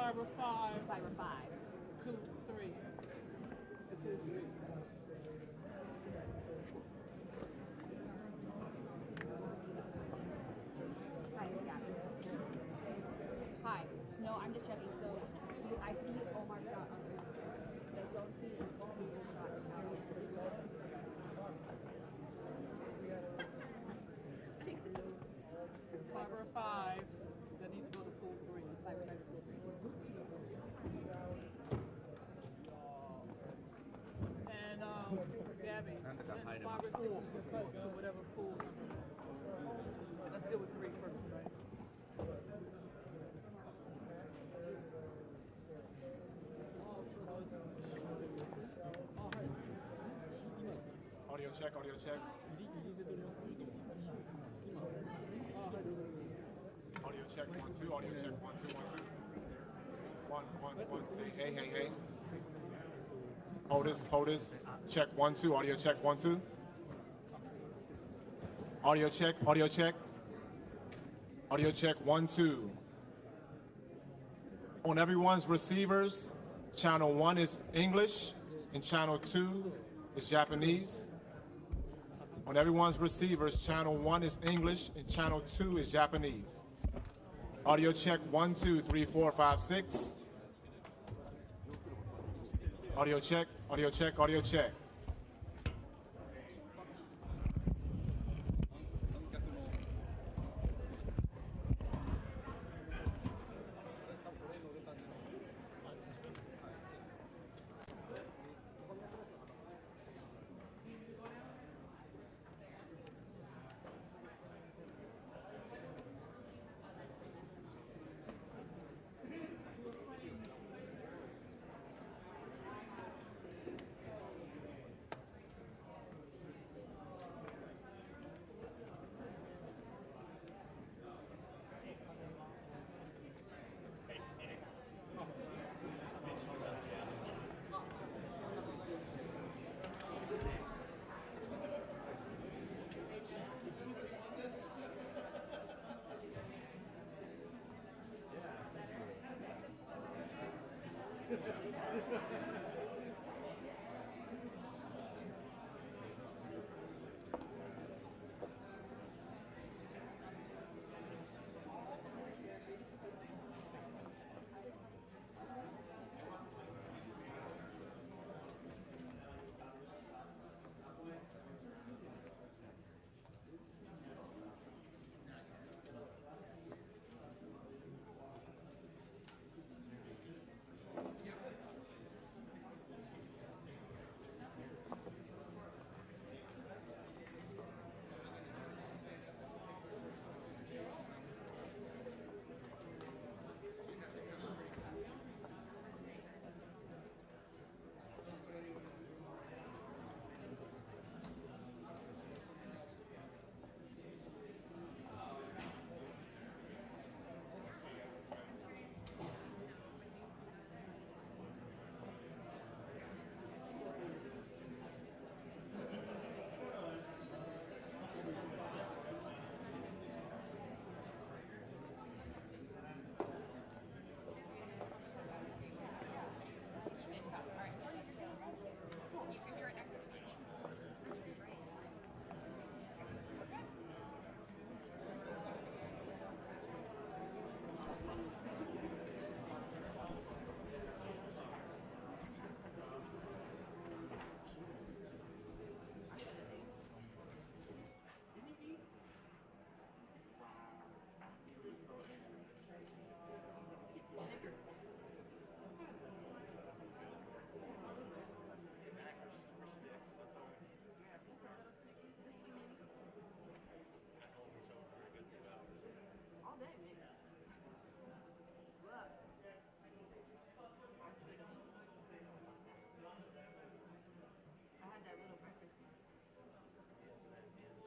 Fiber 5. Fiber 5. 2, 3. Hi, yeah. Hi. No, I'm just checking. So I see Omar shot on there. I don't see his behavior shot in Fiber 5. That needs to go to pool 3. Fiber 5 to pool 3. And Gabby, then Fiber 6 to whatever pool number. Let's deal with 3 first, right? Audio check, audio check. Audio check, 1, 2, audio check, 1, 2, 1, 2. 1, 1, 1. Hey. POTUS, check 1, 2, audio check, 1, 2. Audio check, audio check. Audio check, 1, 2. On everyone's receivers, channel 1 is English and channel 2 is Japanese. On everyone's receivers, channel 1 is English and channel 2 is Japanese. Audio check 1, 2, 3, 4, 5, 6. Audio check, audio check, audio check.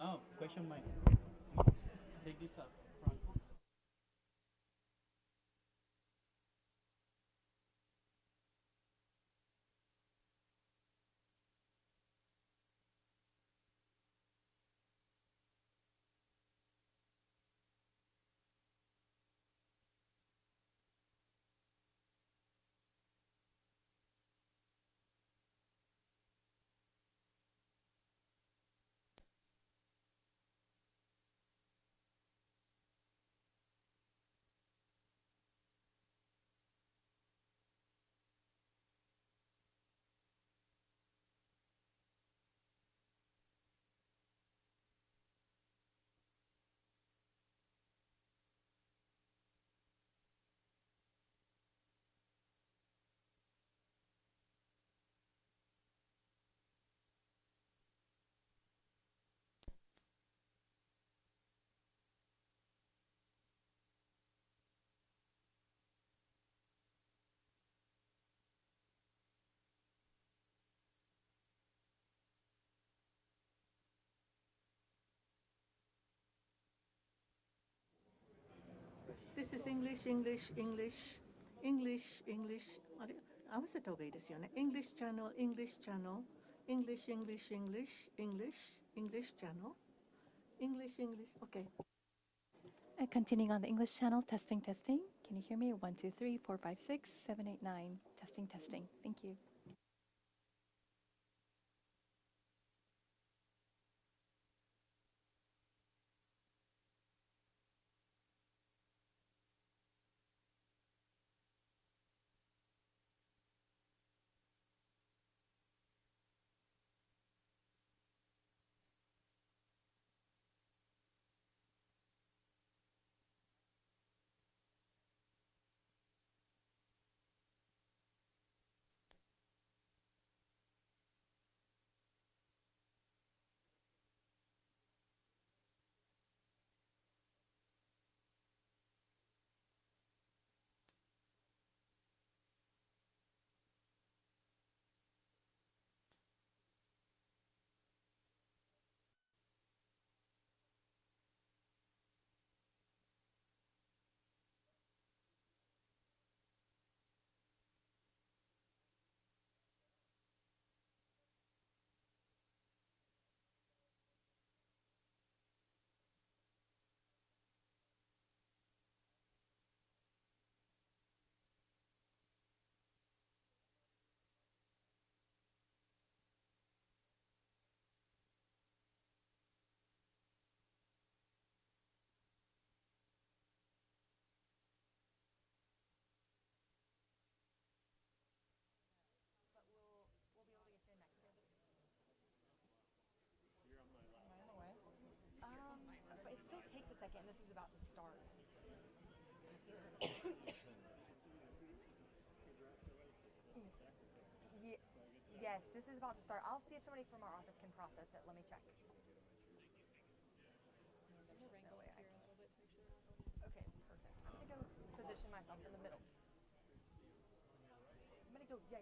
Oh, question mark. Take this up front. English, English, English, English, English. あれ、合わせた方がいいですよね。English channel, English channel, English, English, English, English, English channel, English, English. Okay. Continuing on the English channel, testing, testing. Can you hear me? 1, 2, 3, 4, 5, 6, 7, 8, 9. Testing, testing. Thank you. But it still takes a second. This is about to start. Yes, this is about to start. I'll see if somebody from our office can process it. Let me check. There's no way I can. Okay, perfect. I'm gonna go position myself in the middle. I'm gonna go. Yeah.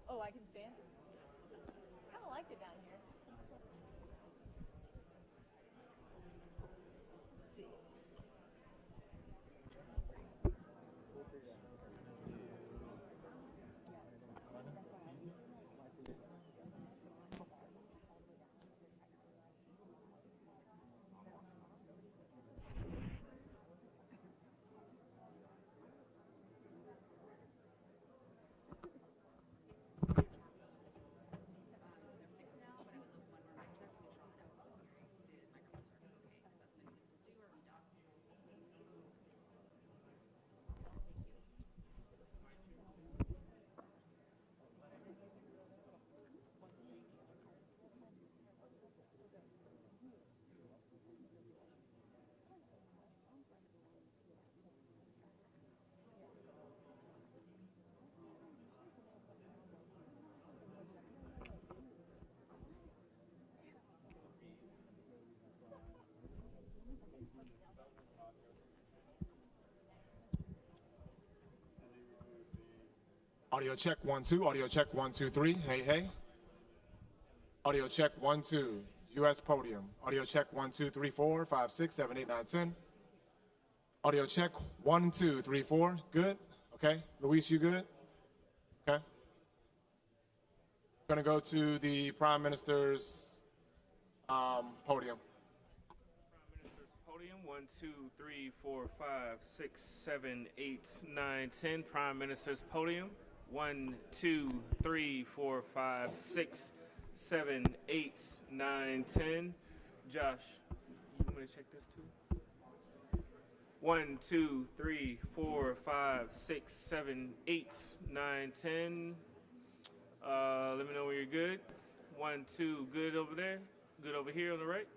Oh, I can stand. Kind of liked it down here. Let's see. Audio check 1 2. Audio check 1 2 3. Hey hey. Audio check 1 2. U.S. podium. Audio check 1 2 3 4 5 6 7 8 9 10. Audio check 1 2 3 4. Good. Okay. Luis, you good? Okay. Going to go to the Prime Minister's podium. Prime Minister's podium. 1 2 3 4 5 6 7 8 9 10. Prime Minister's podium. 1 2 3 4 5 6 7 8 9 10. Josh, you want me to check this too? 1 2 3 4 5 6 7 8 9 10. Let me know when you're good. 1 2, good over there. Good over here on the right.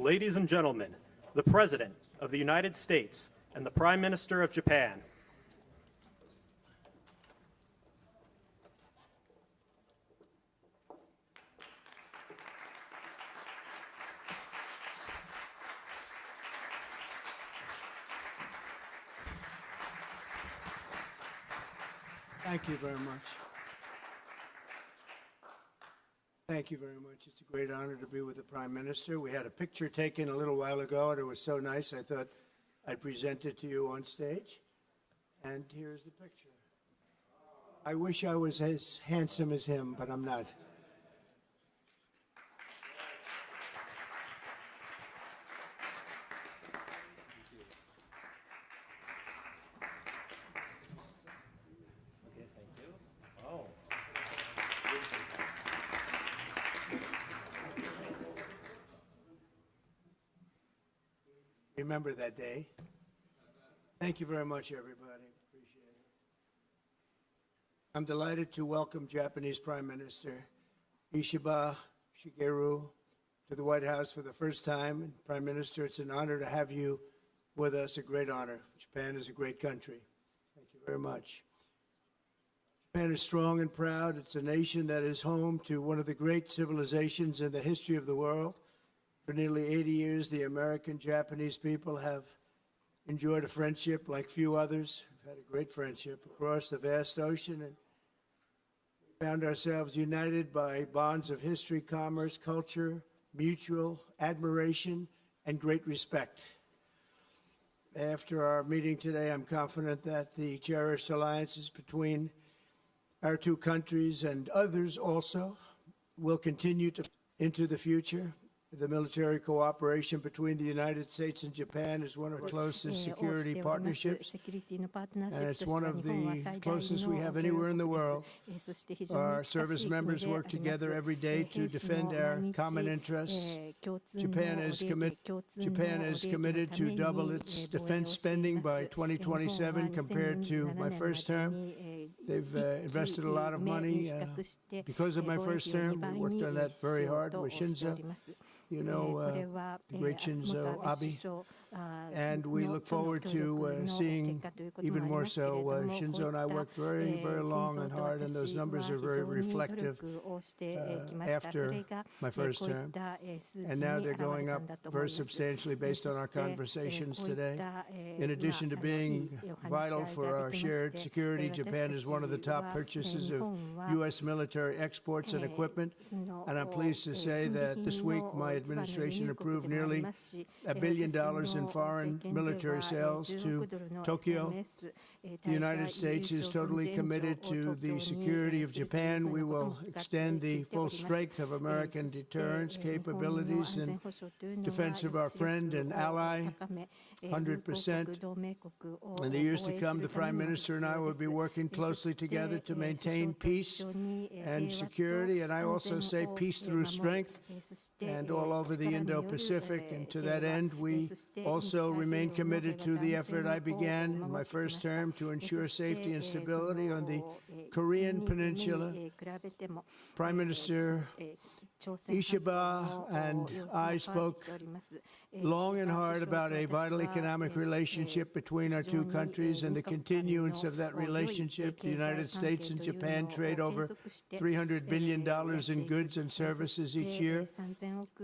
Ladies and gentlemen, the President of the United States and the Prime Minister of Japan. Thank you very much. Thank you very much. It's a great honor to be with the Prime Minister. We had a picture taken a little while ago, and it was so nice, I thought I'd present it to you on stage. And here's the picture. I wish I was as handsome as him, but I'm not. Remember that day. Thank you very much, everybody. Appreciate it. I'm delighted to welcome Japanese Prime Minister Ishiba Shigeru to the White House for the first time. And Prime Minister, it's an honor to have you with us, a great honor. Japan is a great country. Thank you very much. Japan is strong and proud. It's a nation that is home to one of the great civilizations in the history of the world. For nearly 80 years, the American-Japanese people have enjoyed a friendship like few others. We've had a great friendship across the vast ocean, and we found ourselves united by bonds of history, commerce, culture, mutual admiration, and great respect. After our meeting today, I'm confident that the cherished alliances between our two countries and others also will continue into the future. The military cooperation between the United States and Japan is one of our closest security partnerships, and it's one of the closest we have anywhere in the world. Our service members work together every day to defend our common interests. Japan is committed to double its defense spending by 2027 compared to my first term. They've invested a lot of money because of my first term. We worked on that very hard with Shinzo. You know, the great Shinzo Abe, and we look forward to seeing even more so. Shinzo and I worked very, very long and hard, and those numbers are very reflective after my first term. And now they're going up very substantially based on our conversations today. In addition to being vital for our shared security, Japan is one of the top purchasers of U.S. military exports and equipment. And I'm pleased to say that this week my administration approved nearly $1 billion in foreign military sales to Tokyo. The United States is totally committed to the security of Japan. We will extend the full strength of American deterrence capabilities in defense of our friend and ally, 100%. In the years to come, the Prime Minister and I will be working closely together to maintain peace and security, and I also say peace through strength, and all over the Indo-Pacific. And to that end, we also remain committed to the effort I began in my first term to ensure safety and stability on the Korean Peninsula. Prime Minister Ishiba and I spoke long and hard about a vital economic relationship between our two countries and the continuance of that relationship. The United States and Japan trade over $300 billion in goods and services each year.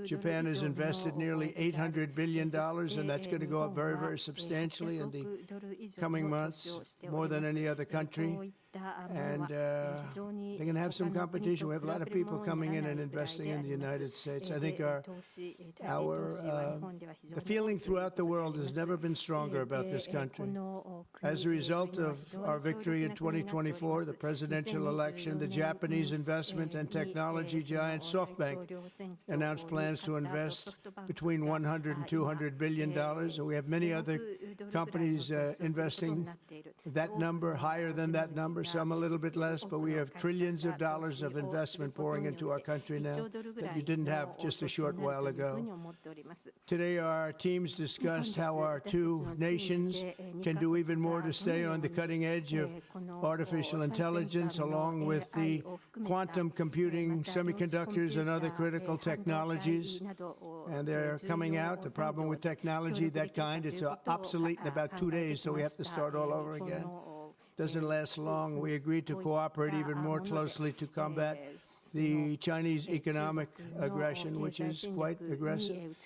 Japan has invested nearly $800 billion, and that's going to go up very, very substantially in the coming months, more than any other country. And they're going to have some competition. We have a lot of people coming in and investing in the United States. I think the feeling throughout the world has never been stronger about this country. As a result of our victory in 2024, the presidential election, the Japanese investment and technology giant SoftBank announced plans to invest between $100 and $200 billion, and we have many other companies investing that number, higher than that number. some a little bit less, but we have trillions of dollars of investment pouring into our country now that you didn't have just a short while ago. Today, our teams discussed how our two nations can do even more to stay on the cutting edge of artificial intelligence, along with the quantum computing, semiconductors, and other critical technologies. And they're coming out. The problem with technology, that kind, it's obsolete in about 2 days, so we have to start all over again. Doesn't last long. We agreed to cooperate even more closely to combat the Chinese economic aggression, which is quite aggressive.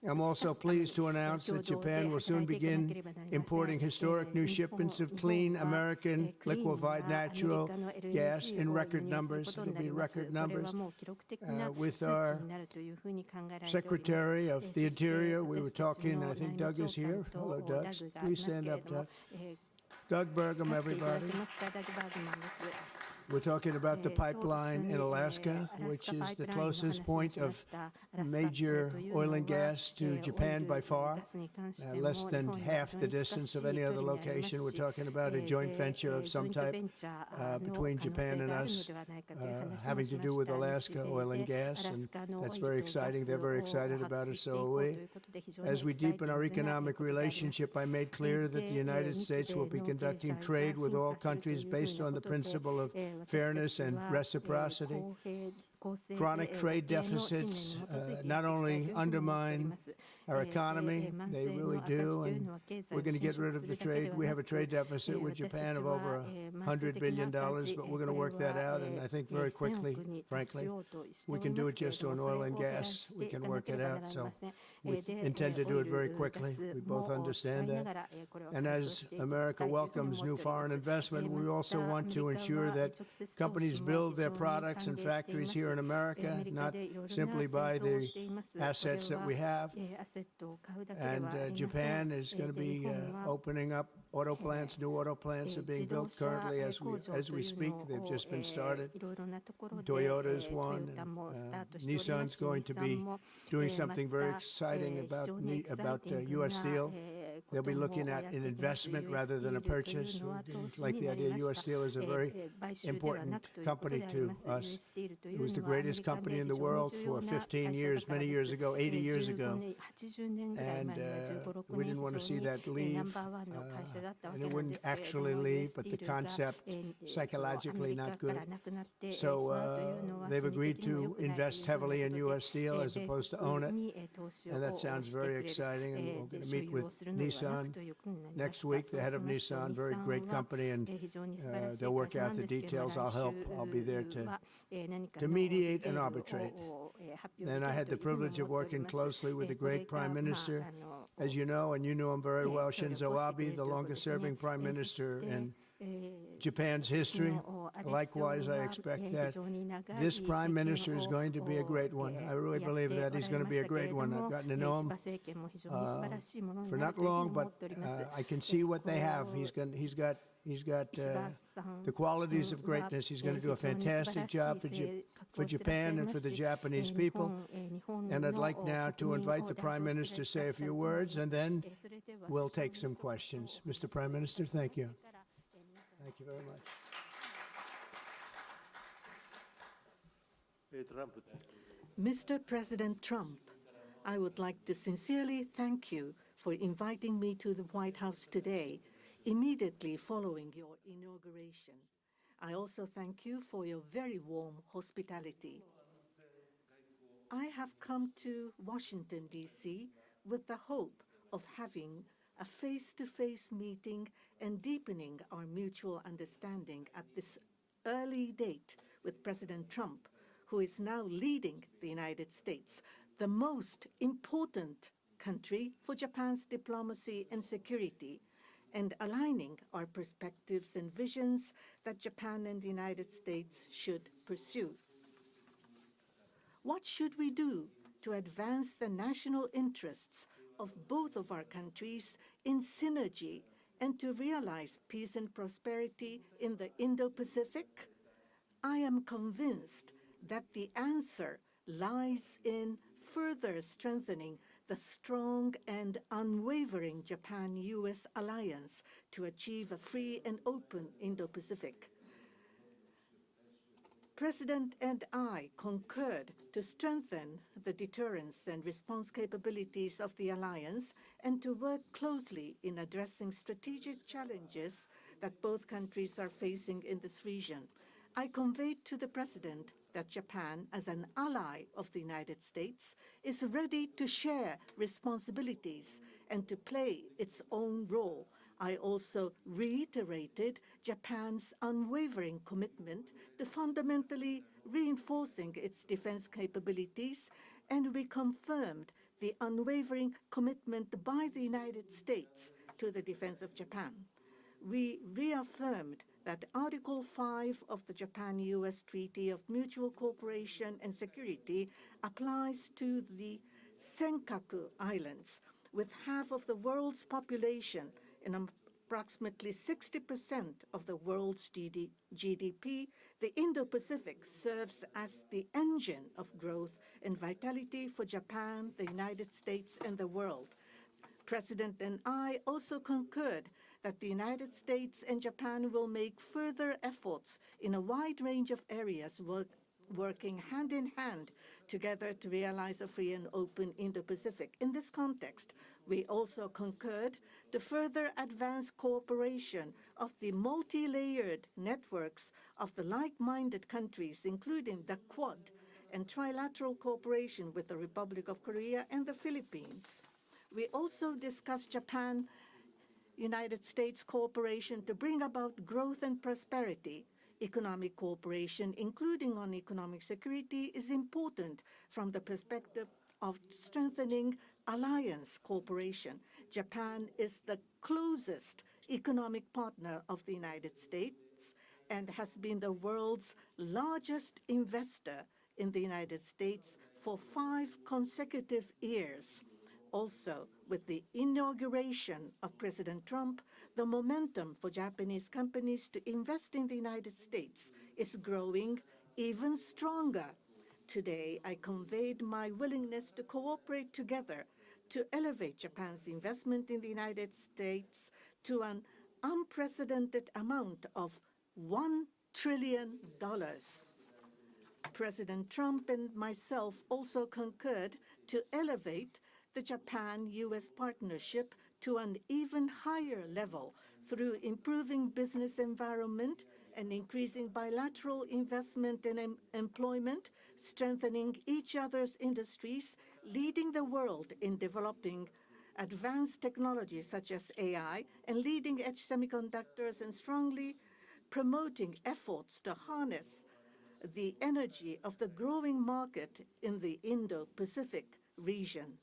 I'm also pleased to announce that Japan will soon begin importing historic new shipments of clean American liquefied natural gas in record numbers. It'll be record numbers. With our Secretary of the Interior, we were talking, I think Doug is here. Hello, Doug. Please stand up, Doug. Doug Burgum, everybody. We're talking about the pipeline in Alaska, which is the closest point of major oil and gas to Japan by far, less than half the distance of any other location. We're talking about a joint venture of some type between Japan and us, having to do with Alaska oil and gas, and that's very exciting. They're very excited about it, so are we. As we deepen our economic relationship, I made clear that the United States will be conducting trade with all countries based on the principle of fairness and reciprocity. Chronic trade deficits not only undermine our economy, they really do, and we're going to get rid of the trade. We have a trade deficit with Japan of over $100 billion, but we're going to work that out, and I think very quickly, frankly. We can do it just on oil and gas. We can work it out, so we intend to do it very quickly. We both understand that. And as America welcomes new foreign investment, we also want to ensure that companies build their products and factories here in America, not simply buy the assets that we have. And Japan is going to be opening up auto plants. New auto plants are being built currently as we speak. They've just been started. Toyota's one. Nissan's going to be doing something very exciting about U.S. Steel. They'll be looking at an investment rather than a purchase. Like the idea, U.S. Steel is a very important company to us. It was the greatest company in the world for 15 years, many years ago, 80 years ago. And we didn't want to see that leave. And it wouldn't actually leave, but the concept, psychologically not good. So they've agreed to invest heavily in U.S. Steel as opposed to own it. And that sounds very exciting. And we're going to meet with Nissan next week, the head of Nissan, very great company, and they'll work out the details. I'll help. I'll be there to mediate and arbitrate. And I had the privilege of working closely with the great Prime Minister, as you know, and you know him very well, Shinzo Abe, the longest-serving Prime Minister in Japan's history. Likewise, I expect that this Prime Minister is going to be a great one. I really believe that he's going to be a great one. I've gotten to know him for not long, but I can see what they have. He's got the qualities of greatness. He's going to do a fantastic job for Japan and for the Japanese people. And I'd like now to invite the Prime Minister to say a few words, and then we'll take some questions. Mr. Prime Minister, thank you. Thank you very much. Mr. President Trump, I would like to sincerely thank you for inviting me to the White House today, immediately following your inauguration. I also thank you for your very warm hospitality. I have come to Washington, D.C. with the hope of having a face-to-face meeting and deepening our mutual understanding at this early date with President Trump, who is now leading the United States, the most important country for Japan's diplomacy and security, and aligning our perspectives and visions that Japan and the United States should pursue. What should we do to advance the national interests of both of our countries in synergy and to realize peace and prosperity in the Indo-Pacific? I am convinced that the answer lies in further strengthening the strong and unwavering Japan-U.S. alliance to achieve a free and open Indo-Pacific. President and I concurred to strengthen the deterrence and response capabilities of the alliance and to work closely in addressing strategic challenges that both countries are facing in this region. I conveyed to the President that Japan, as an ally of the United States, is ready to share responsibilities and to play its own role. I also reiterated Japan's unwavering commitment to fundamentally reinforcing its defense capabilities, and we confirmed the unwavering commitment by the United States to the defense of Japan. We reaffirmed that Article 5 of the Japan-US Treaty of Mutual Cooperation and Security applies to the Senkaku Islands, with half of the world's population and approximately 60% of the world's GDP. The Indo-Pacific serves as the engine of growth and vitality for Japan, the United States, and the world. President and I also concurred that the United States and Japan will make further efforts in a wide range of areas, working hand in hand together to realize a free and open Indo-Pacific. In this context, we also concurred to further advance cooperation of the multi-layered networks of the like-minded countries, including the Quad, and trilateral cooperation with the Republic of Korea and the Philippines. We also discussed Japan-United States cooperation to bring about growth and prosperity. Economic cooperation, including on economic security, is important from the perspective of strengthening alliance cooperation. Japan is the closest economic partner of the United States and has been the world's largest investor in the United States for 5 consecutive years. Also, with the inauguration of President Trump, the momentum for Japanese companies to invest in the United States is growing even stronger. Today, I conveyed my willingness to cooperate together to elevate Japan's investment in the United States to an unprecedented amount of $1 trillion. President Trump and myself also concurred to elevate the Japan-US partnership to an even higher level through improving business environment and increasing bilateral investment and employment, strengthening each other's industries, leading the world in developing advanced technologies such as AI and leading-edge semiconductors, and strongly promoting efforts to harness the energy of the growing market in the Indo-Pacific region.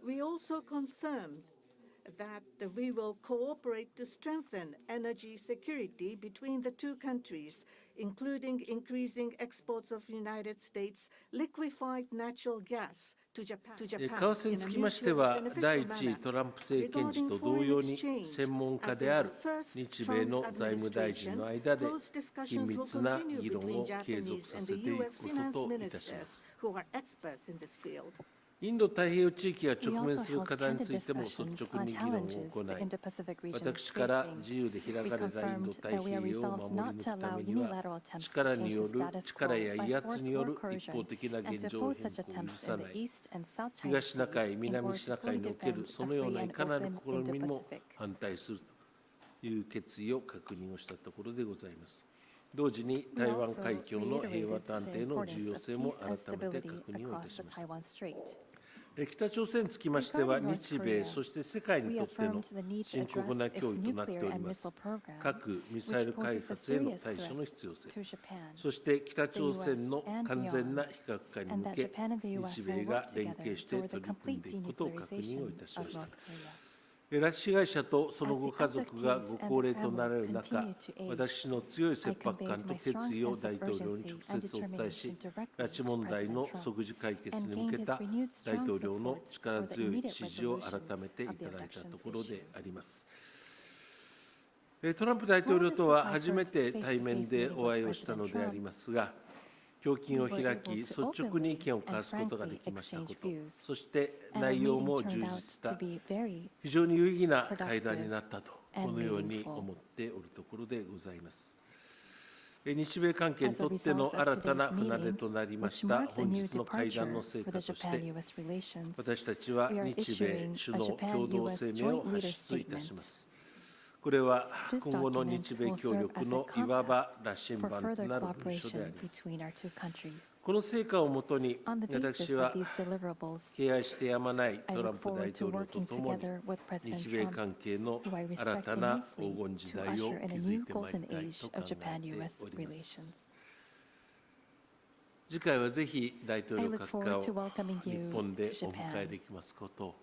We also confirmed that we will cooperate to strengthen energy security between the two countries, including increasing exports of United States liquefied natural gas to Japan 為替につきましては、第1位トランプ政権時と同様に、専門家である日米の財務大臣の間で緊密な議論を継続させていくことといたします。インド太平洋地域が直面する課題についても率直に議論を行い、私から自由で開かれたインド太平洋を守り抜くためには、力や威圧による一方的な現状変更を許さない、東シナ海、南シナ海におけるそのようないかなる試みにも反対するという決意を確認をしたところでございます。同時に台湾海峡の平和と安定の重要性も改めて確認をいたしました。北朝鮮につきましては、日米、そして世界にとっての深刻な脅威となっております、核・ミサイル開発への対処の必要性、そして北朝鮮の完全な非核化に向け、日米が連携して取り組んでいくことを確認をいたしました。拉致被害者とそのご家族がご高齢となられる中、私の強い切迫感と決意を大統領に直接お伝えし、拉致問題の即時解決に向けた大統領の力強い支持を改めていただいたところであります。トランプ大統領とは初めて対面でお会いをしたのでありますが、胸襟を開き、率直に意見を交わすことができましたこと、そして内容も充実した、非常に有意義な会談になったとこのように思っておるところでございます。日米関係にとっての新たな船出となりました本日の会談の成果として、私たちは日米首脳共同声明を発出いたします。これは今後の日米協力のいわば羅針盤となる文書であります。この成果をもとに、私は敬愛してやまないトランプ大統領とともに、日米関係の新たな黄金時代を築いてまいりたいと考えております。次回はぜひ大統領閣下を日本でお迎えできますことを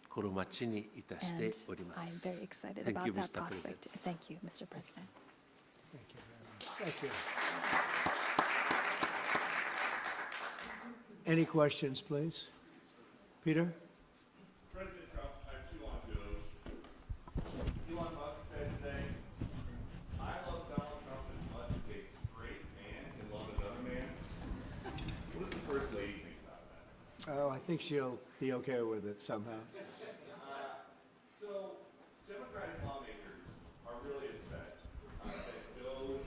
心待ちにいたしております。Thank you, Mr. President. Thank you, Mr. President. Thank you very much. Thank you. Any questions, please? Peter? President Trump, I have two on DOJ. Elon Musk said today, I love Donald Trump as much as a straight man can love another man. What does the First Lady think about that? Oh, I think she'll be okay with it somehow. So, Democratic lawmakers are really upset that DOJ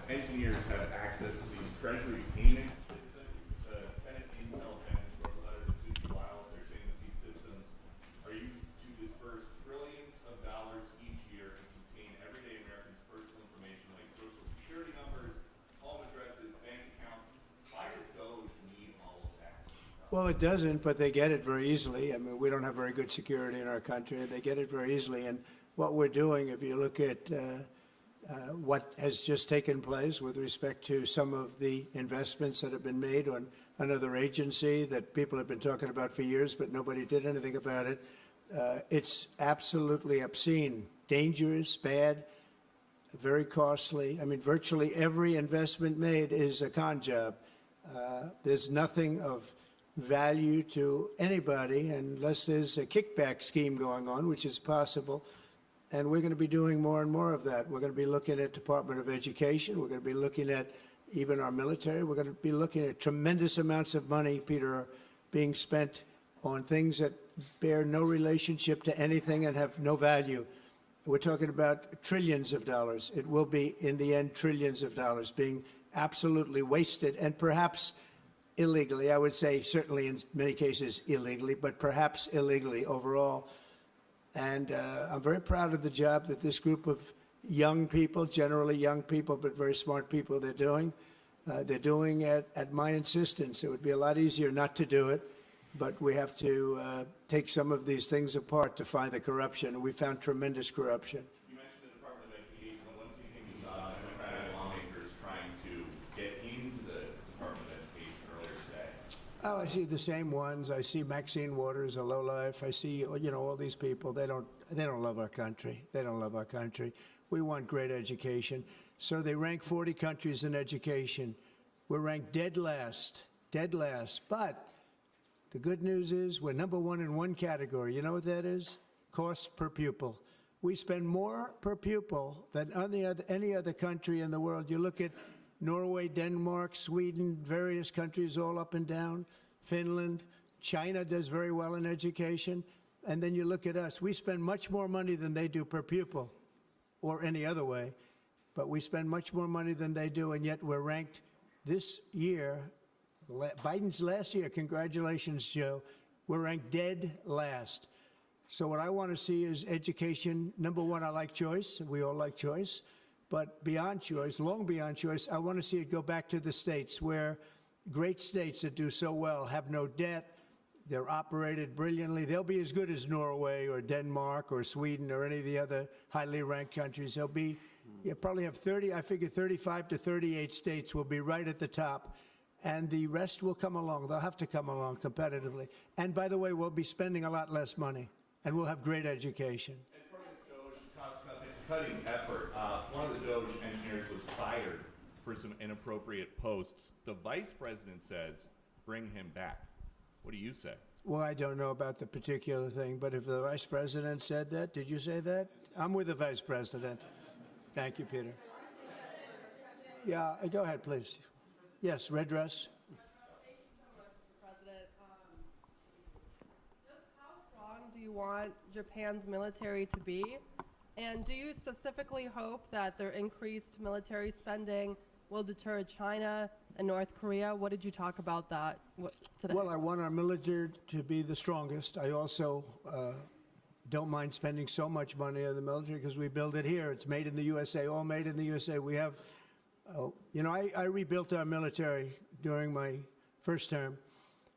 engineers have access to these Treasury payment systems. The Senate Intelligence wrote a letter to Susan Wiles. They're saying that these systems are used to disperse trillions of dollars each year and contain everyday Americans' personal information like social security numbers, home addresses, bank accounts. Why does DOJ need all of that? Well, it doesn't, but they get it very easily. I mean, we don't have very good security in our country. They get it very easily. And what we're doing, if you look at what has just taken place with respect to some of the investments that have been made on another agency that people have been talking about for years, but nobody did anything about it, it's absolutely obscene, dangerous, bad, very costly. I mean, virtually every investment made is a con job. There's nothing of value to anybody unless there's a kickback scheme going on, which is possible. And we're going to be doing more and more of that. We're going to be looking at Department of Education. We're going to be looking at even our military. We're going to be looking at tremendous amounts of money, Peter, being spent on things that bear no relationship to anything and have no value. We're talking about trillions of dollars. It will be, in the end, trillions of dollars being absolutely wasted and perhaps illegally. I would say certainly in many cases illegally, but perhaps illegally overall. And I'm very proud of the job that this group of young people, generally young people, but very smart people, they're doing. They're doing it at my insistence. It would be a lot easier not to do it, but we have to take some of these things apart to find the corruption. And we found tremendous corruption. You mentioned the Department of Education. One thing you saw Democratic lawmakers trying to get into the Department of Education earlier today. Oh, I see the same ones. I see Maxine Waters, a lowlife. I see, you know, all these people. They don't love our country. They don't love our country. We want great education. So they rank 40 countries in education. We're ranked dead last. But the good news is we're number one in one category. You know what that is? Cost per pupil. We spend more per pupil than any other country in the world. You look at Norway, Denmark, Sweden, various countries all up and down, Finland, China does very well in education. And then you look at us. We spend much more money than they do per pupil or any other way. But we spend much more money than they do, and yet we're ranked this year, Biden's last year, congratulations, Joe, we're ranked dead last. So what I want to see is education. Number one, I like choice. We all like choice. But beyond choice, long beyond choice, I want to see it go back to the states where great states that do so well have no debt. They're operated brilliantly. They'll be as good as Norway or Denmark or Sweden or any of the other highly ranked countries. They'll be, you probably have 35 to 38 states will be right at the top. And the rest will come along. They'll have to come along competitively. And by the way, we'll be spending a lot less money. And we'll have great education. As part of this DOJ cost-cutting effort, one of the DOJ engineers was fired for some inappropriate posts. The vice president says, bring him back. What do you say? Well, I don't know about the particular thing, but if the vice president said that, did you say that? I'm with the vice president. Thank you, Peter. Yeah, go ahead, please. Yes, red dress. Thank you so much, Mr. President. Just how strong do you want Japan's military to be? And do you specifically hope that their increased military spending will deter China and North Korea? What did you talk about that today? Well, I want our military to be the strongest. I also don't mind spending so much money on the military because we build it here. It's made in the USA, all made in the USA. We have, you know, I rebuilt our military during my first term.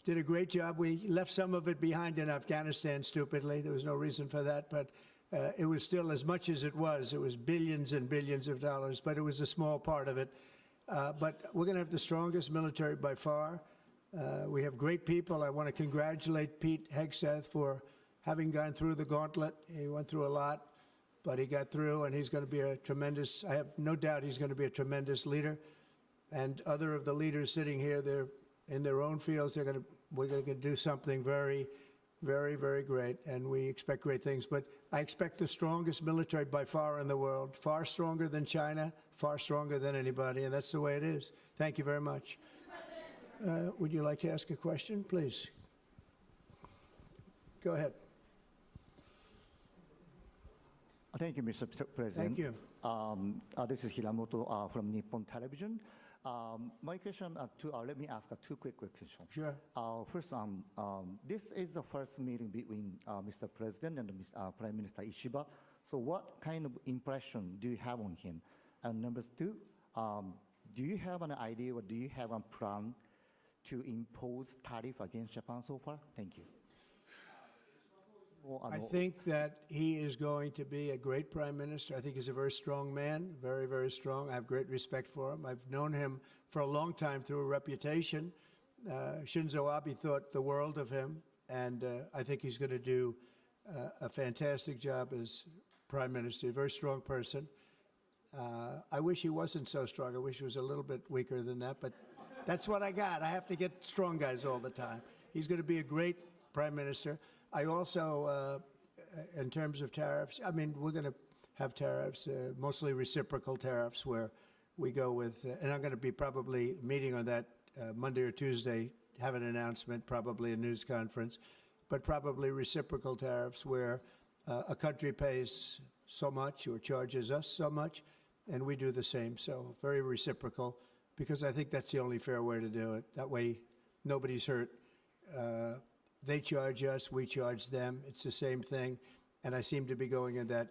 Did a great job. We left some of it behind in Afghanistan, stupidly. There was no reason for that, but it was still as much as it was. It was billions and billions of dollars, but it was a small part of it. But we're going to have the strongest military by far. We have great people. I want to congratulate Pete Hegseth for having gone through the gauntlet. He went through a lot, but he got through, and he's going to be a tremendous, I have no doubt he's going to be a tremendous leader. And other of the leaders sitting here, they're in their own fields. We're going to do something very, very, very great, and we expect great things. But I expect the strongest military by far in the world, far stronger than China, far stronger than anybody, and that's the way it is. Thank you very much. Would you like to ask a question, please? Go ahead. Thank you, Mr. President. Thank you. This is Hiramoto from Nippon Television. My question, let me ask two quick questions. Sure. First, this is the first meeting between Mr. President and Prime Minister Ishiba. So what kind of impression do you have on him? And number two, do you have an idea or do you have a plan to impose tariff against Japan so far? Thank you. I think that he is going to be a great prime minister. I think he's a very strong man, very, very strong. I have great respect for him. I've known him for a long time through a reputation. Shinzo Abe thought the world of him, and I think he's going to do a fantastic job as prime minister. A very strong person. I wish he wasn't so strong. I wish he was a little bit weaker than that, but that's what I got. I have to get strong guys all the time. He's going to be a great prime minister. I also, in terms of tariffs, I mean, we're going to have tariffs, mostly reciprocal tariffs, where we go with, and I'm going to be probably meeting on that Monday or Tuesday, have an announcement, probably a news conference, but probably reciprocal tariffs where a country pays so much or charges us so much, and we do the same. So very reciprocal, because I think that's the only fair way to do it. That way, nobody's hurt. They charge us, we charge them. It's the same thing. And I seem to be going in that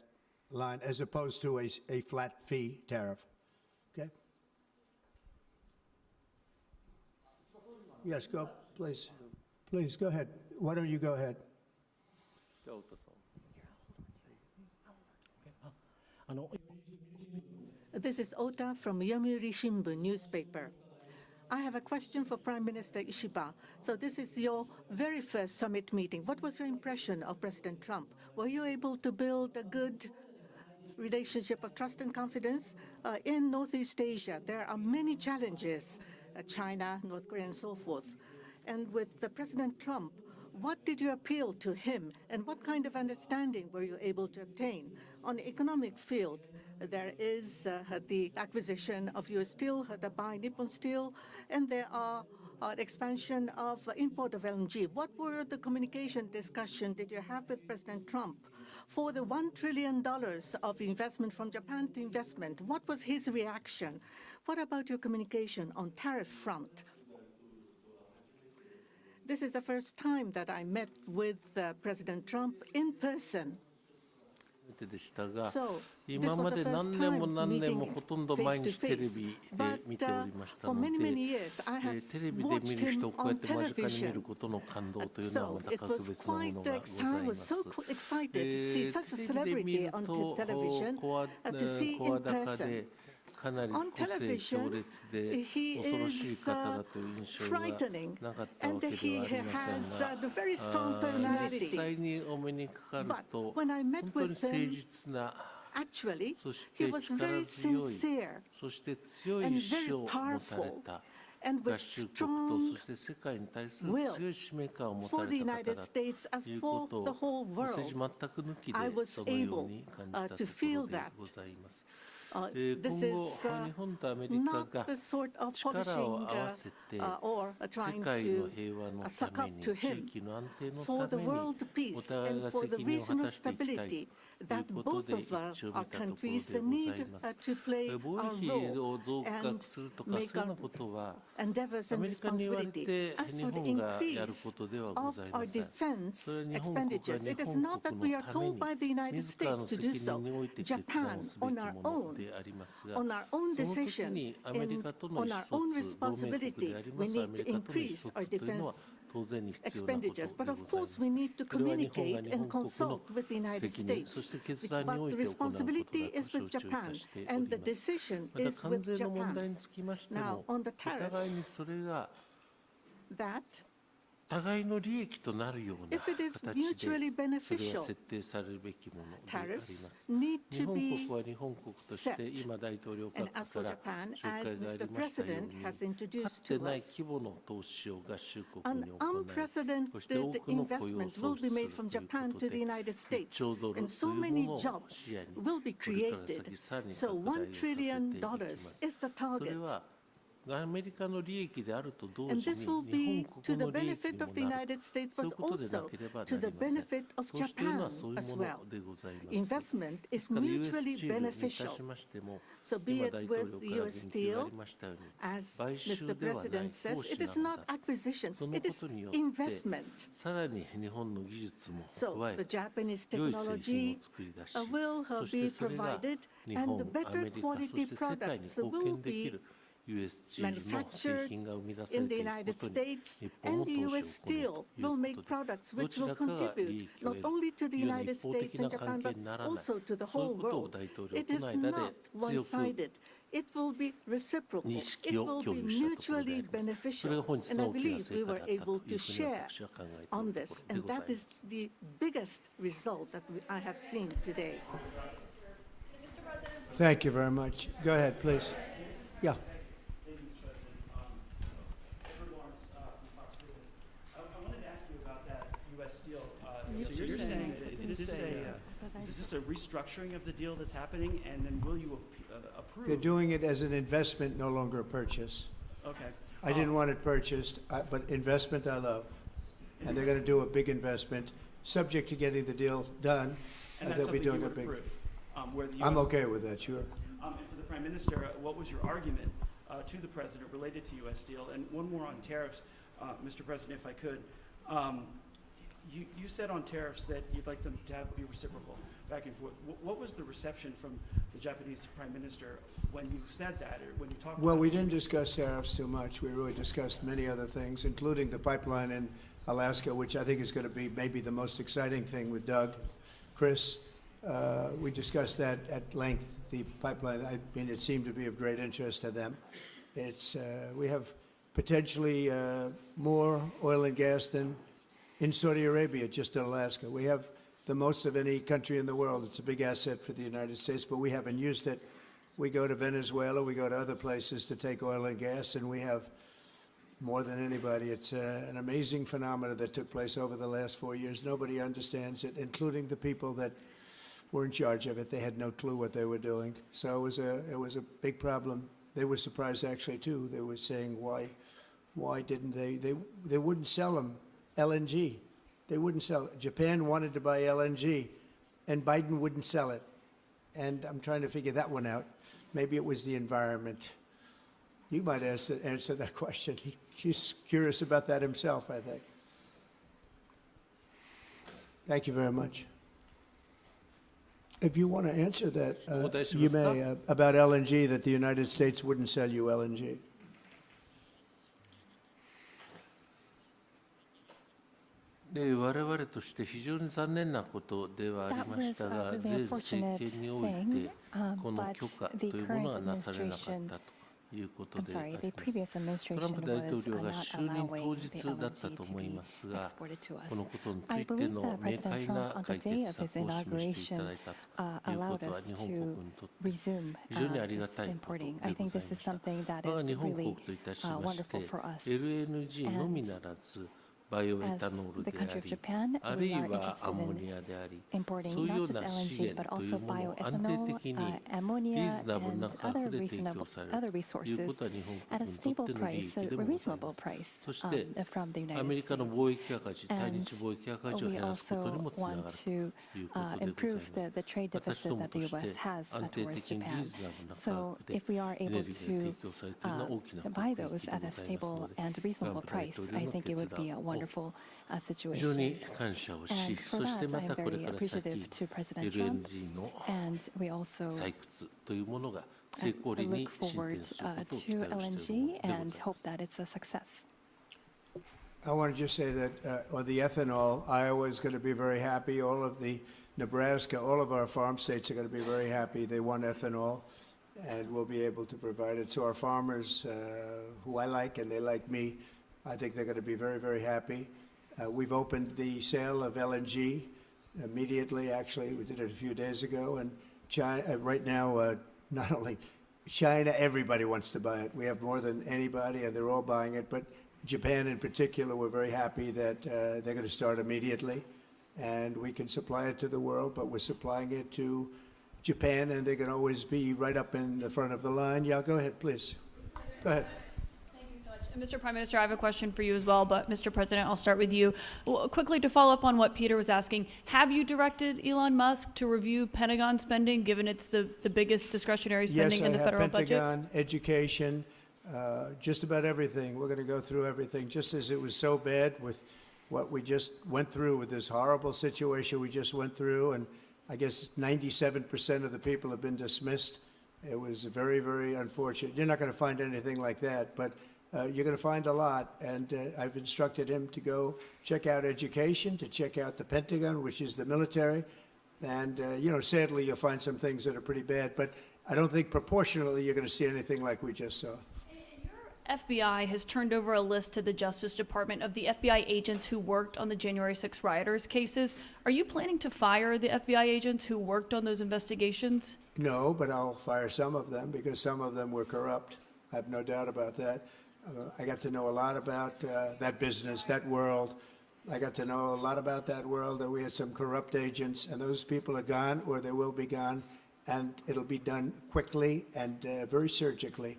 line as opposed to a flat fee tariff. Okay? Yes, go, please. Please, go ahead. Why don't you go ahead? This is Ota from Yomiuri Shimbun newspaper. I have a question for Prime Minister Ishiba. So this is your very first summit meeting. What was your impression of President Trump? Were you able to build a good relationship of trust and confidence? In Northeast Asia, there are many challenges, China, North Korea, and so forth. And with President Trump, what did you appeal to him, and what kind of understanding were you able to obtain? On the economic field, there is the acquisition of U.S. Steel, the buy Nippon Steel, and there are expansion of import of LNG. What were the communication discussion did you have with President Trump? For the $1 trillion of investment from Japan to investment, what was his reaction? What about your communication on tariff front? This is the first time that I met with President Trump in person. でしたが、今まで何年も何年もほとんど毎日テレビで見ておりましたので、テレビで見る人をこうやって間近に見ることの感動というのはまた格別なものがございます。テレビで見ると声高でかなり個性強烈で恐ろしい方だという印象がなかったわけではありませんが、実際にお目にかかると本当に誠実な、そして力強い、そして強い意志を持たれた合衆国と、そして世界に対する強い使命感を持たれた方だということを、政治全く抜きでそのように感じたところでございます。This is not the sort of polishing or trying to suck up to him for the world peace and for the regional stability that both of our countries need to play our role and make our endeavors and responsibility. As for the increase of our defense expenditures, it is not that we are told by the United States to do so. Japan, on our own decision, and on our own responsibility, we need to increase our defense expenditures. But of course, we need to communicate and consult with the United States. But the responsibility is with Japan, and the decision is with Japan. Now, on the tariffs, that if it is mutually beneficial, tariffs need to be set. And as for Japan, as Mr. President has introduced to us, an unprecedented investment will be made from Japan to the United States, and so many jobs will be created. So $1 trillion is the target. And this will be to the benefit of the United States, but also to the benefit of Japan as well. Investment is mutually beneficial. So be it with U.S. Steel, as Mr. President says, it is not acquisition, it is investment. So the Japanese technology will be provided, and the better quality products will be manufactured in the United States, and the U.S. Steel will make products which will contribute not only to the United States and Japan, but also to the whole world. It is not one-sided. It will be reciprocal. It will be mutually beneficial. And I believe we were able to share on this. And that is the biggest result that I have seen today. Thank you very much. Go ahead, please. Yeah. So you're saying that is this a restructuring of the deal that's happening, and then will you approve? They're doing it as an investment, no longer a purchase. Okay. I didn't want it purchased, but investment I love. And they're going to do a big investment, subject to getting the deal done. And they'll be doing a big. I'm okay with that, sure. And for the Prime Minister, what was your argument to the President related to U.S. Steel? And one more on tariffs, Mr. President, if I could. You said on tariffs that you'd like them to be reciprocal, back and forth. What was the reception from the Japanese Prime Minister when you said that, or when you talked Well, about we didn't discuss tariffs too much. We really discussed many other things, including the pipeline in Alaska, which I think is going to be maybe the most exciting thing with Doug, Chris. We discussed that at length, the pipeline. I mean, it seemed to be of great interest to them. It's, we have potentially more oil and gas than in Saudi Arabia, just in Alaska. We have the most of any country in the world. It's a big asset for the United States, but we haven't used it. We go to Venezuela, we go to other places to take oil and gas, and we have more than anybody. It's an amazing phenomenon that took place over the last 4 years. Nobody understands it, including the people that were in charge of it. They had no clue what they were doing. So it was a big problem. They were surprised actually too. They were saying, why didn't they wouldn't sell them LNG. They wouldn't sell it. Japan wanted to buy LNG, and Biden wouldn't sell it. And I'm trying to figure that one out. Maybe it was the environment. You might answer that question. He's curious about that himself, I think. Thank you very much. If you want to answer that, you may, about LNG, that the United States wouldn't sell you LNG. That was a really unfortunate thing, but the current administration, I'm sorry, the previous administration was not allowing the LNG to be exported to us. I believe that President Trump, on the day of his inauguration, allowed us to resume this importing. I think this is something that is really wonderful for us. And バイオエタノール the で country あ of り、 Japan, ある we い are はア interested ンモ in ニアであり、 importing そういうよ not うな just 資 LNG 源 but という also ものを安定 bioethanol, 的にリー ammonia, ズナブルな and 価格 other で提供される other という resources ことは日本 at a 国にと stable っての利 price, 益 a でもござい reasonable ます。 price そして from the アメ United リカの States. 貿易赤字、対 And 日貿易赤字を we 減らすことに also もつなが want ると to いうことでござい improve ます。 the trade 私 deficit ども that と the して US has 安定 towards 的にリ Japan. ーズナブルな価 So 格で if we are エネ able ルギーが提 to 供されているのは大きな buy 国益 those で at ご a ざいますの stable で、 and トラン reasonable プ大 price, 統領 I の think it 決 would 断 be a を wonderful 非常 situation. に感謝をし、 And for そして that, ま I am たこれ very から先 appreciative to President Trump, LNG の and we also 採掘というものが成功裏 look に進 forward 展することを期 to 待をしているもの LNG でござい and ま hope す。 that it's a success. I want to just say that on the ethanol, Iowa is going to be very happy. All of the Nebraska, all of our farm states are going to be very happy. They want ethanol, and we'll be able to provide it. So our farmers, who I like and they like me, I think they're going to be very, very happy. We've opened the sale of LNG immediately. Actually, we did it a few days ago. And China, right now, not only China, everybody wants to buy it. We have more than anybody, and they're all buying it. But Japan in particular, we're very happy that they're going to start immediately. And we can supply it to the world, but we're supplying it to Japan, and they're going to always be right up in the front of the line. Yeah, go ahead, please. Go ahead. Thank you so much. And Mr. Prime Minister, I have a question for you as well, but Mr. President, I'll start with you. Quickly, to follow up on what Peter was asking, have you directed Elon Musk to review Pentagon spending, given it's the biggest discretionary spending in the federal budget? Yes, I have Pentagon, education, just about everything. We're going to go through everything, just as it was so bad with what we just went through with this horrible situation we just went through, and I guess 97% of the people have been dismissed. It was very, very unfortunate. You're not going to find anything like that, but you're going to find a lot, and I've instructed him to go check out education, to check out the Pentagon, which is the military, and, you know, sadly, you'll find some things that are pretty bad, but I don't think proportionally you're going to see anything like we just saw. FBI has turned over a list to the Justice Department of the FBI agents who worked on the January 6 rioters cases. Are you planning to fire the FBI agents who worked on those investigations? No, but I'll fire some of them because some of them were corrupt. I have no doubt about that. I got to know a lot about that business, that world. I got to know a lot about that world, and we had some corrupt agents, and those people are gone, or they will be gone, and it'll be done quickly and very surgically.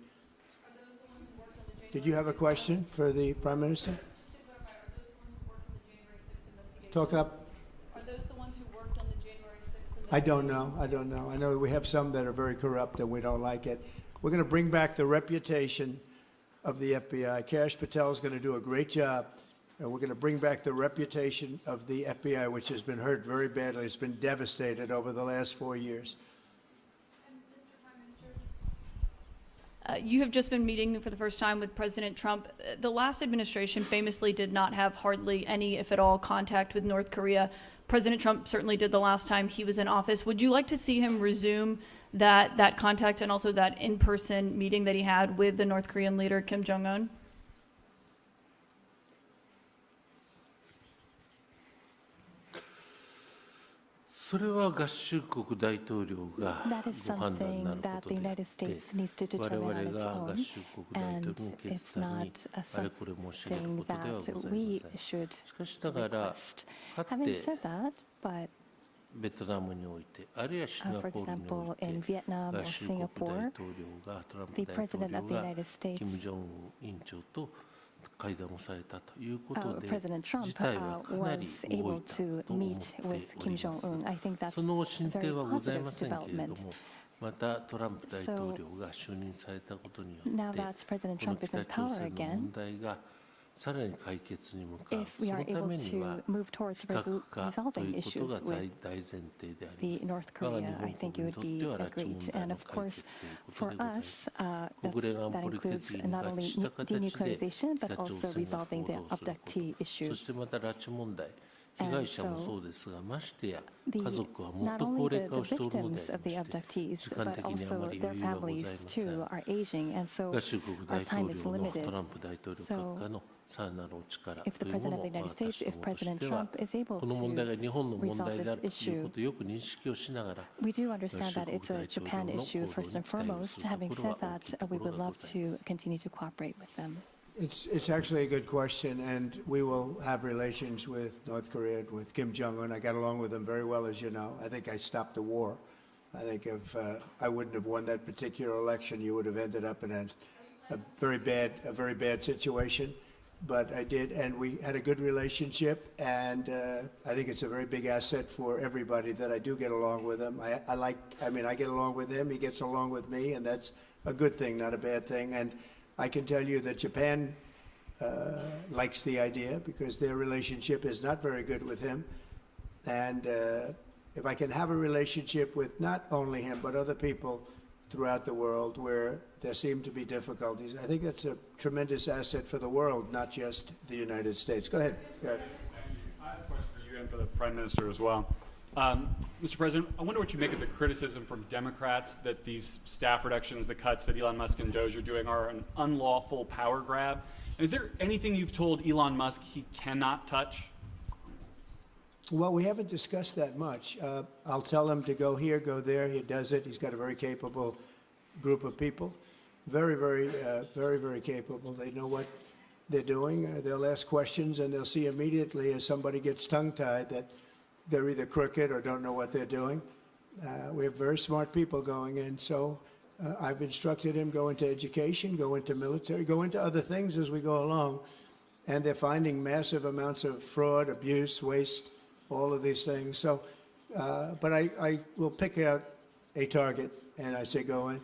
Did you have a question for the Prime Minister? Talk up. Are those the ones who worked on the January 6th? I don't know. I don't know. I know we have some that are very corrupt and we don't like it. We're going to bring back the reputation of the FBI. Kash Patel is going to do a great job, and we're going to bring back the reputation of the FBI, which has been hurt very badly. It's been devastated over the last 4 years. You have just been meeting for the first time with President Trump. The last administration famously did not have hardly any, if at all, contact with North Korea. President Trump certainly did the last time he was in office. Would you like to see him resume that contact and also that in-person meeting that he had with the North Korean leader, Kim Jong-un? That is something that the United States needs to determine on its own, and it's not something that we should request. Having said that, but for example, in Vietnam or Singapore, the President of the United States, President Trump was able to meet with Kim Jong-un. I think that's a very positive development. So now that President Trump is in power again, if we are able to move towards resolving issues with the North Korea, I think it would be great. And of course, for us, that includes not only denuclearization, but also resolving the abductee issue. And so not only the victims of the abductees, but also their families too are aging, and so our time is limited. So if the President of the United States, if President Trump is able to resolve this issue, we do understand that it's a Japan issue first and foremost. Having said that, we would love to continue to cooperate with them. It's actually a good question, and we will have relations with North Korea, with Kim Jong-un. I got along with him very well, as you know. I think I stopped the war. I think if I wouldn't have won that particular election, you would have ended up in a very bad situation. But I did, and we had a good relationship, and I think it's a very big asset for everybody that I do get along with him. I get along with him, he gets along with me, and that's a good thing, not a bad thing. And I can tell you that Japan likes the idea because their relationship is not very good with him. And if I can have a relationship with not only him, but other people throughout the world where there seem to be difficulties, I think that's a tremendous asset for the world, not just the United States. Go ahead. I have a question for you and for the Prime Minister as well. Mr. President, I wonder what you make of the criticism from Democrats that these staff reductions, the cuts that Elon Musk and Doge are doing are an unlawful power grab. And is there anything you've told Elon Musk he cannot touch? Well, we haven't discussed that much. I'll tell him to go here, go there. He does it. He's got a very capable group of people. Very capable. They know what they're doing. They'll ask questions, and they'll see immediately as somebody gets tongue-tied that they're either crooked or don't know what they're doing. We have very smart people going in. So I've instructed him go into education, go into military, go into other things as we go along. And they're finding massive amounts of fraud, abuse, waste, all of these things. So, but I will pick out a target, and I say go in.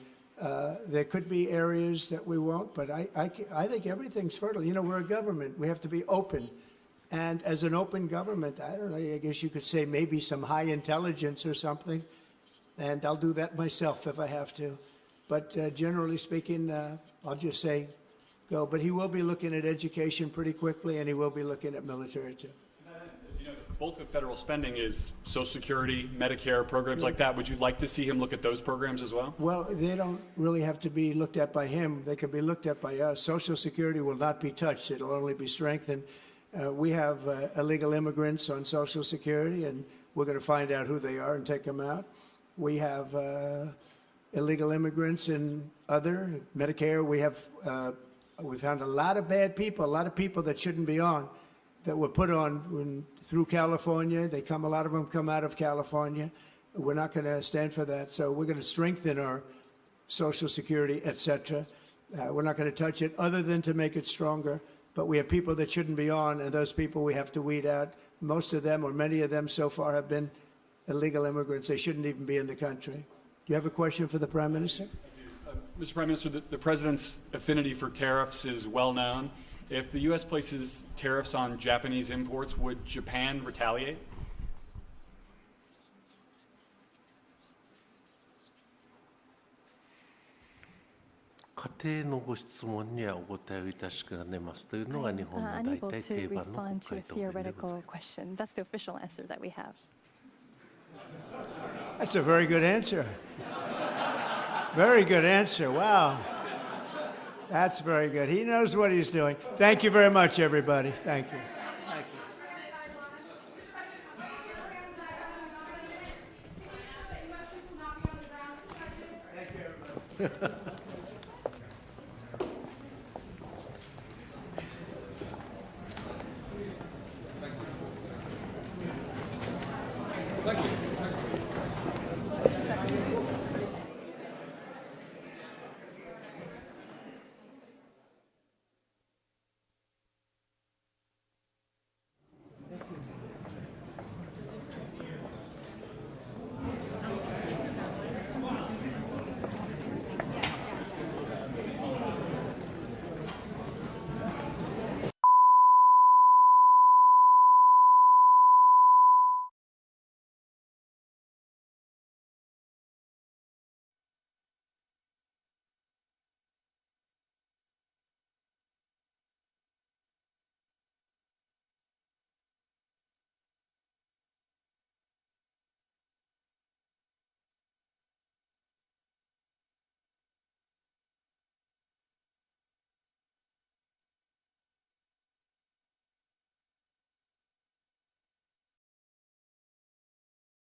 There could be areas that we won't, but I think everything's fertile. You know, we're a government. We have to be open. And as an open government, I don't know, I guess you could say maybe some high intelligence or something. And I'll do that myself if I have to. But generally speaking, I'll just say go. But he will be looking at education pretty quickly, and he will be looking at military too. You know, the bulk of federal spending is Social Security, Medicare, programs like that. Would you like to see him look at those programs as well? Well, they don't really have to be looked at by him. They can be looked at by us. Social Security will not be touched. It'll only be strengthened. We have illegal immigrants on Social Security, and we're going to find out who they are and take them out. We have illegal immigrants in other Medicare. We found a lot of bad people, a lot of people that shouldn't be on, that were put on through California. A lot of them come out of California. We're not going to stand for that. So we're going to strengthen our Social Security, etc. We're not going to touch it other than to make it stronger. But we have people that shouldn't be on, and those people we have to weed out. Most of them, or many of them so far, have been illegal immigrants. They shouldn't even be in the country. Do you have a question for the Prime Minister? Mr. Prime Minister, the President's affinity for tariffs is well known. If the U.S. places tariffs on Japanese imports, would Japan retaliate? Unable to respond to a theoretical question. That's the official answer that we have. That's a very good answer. Very good answer. Wow. That's very good. He knows what he's doing. Thank you very much, everybody. Thank you. Thank you.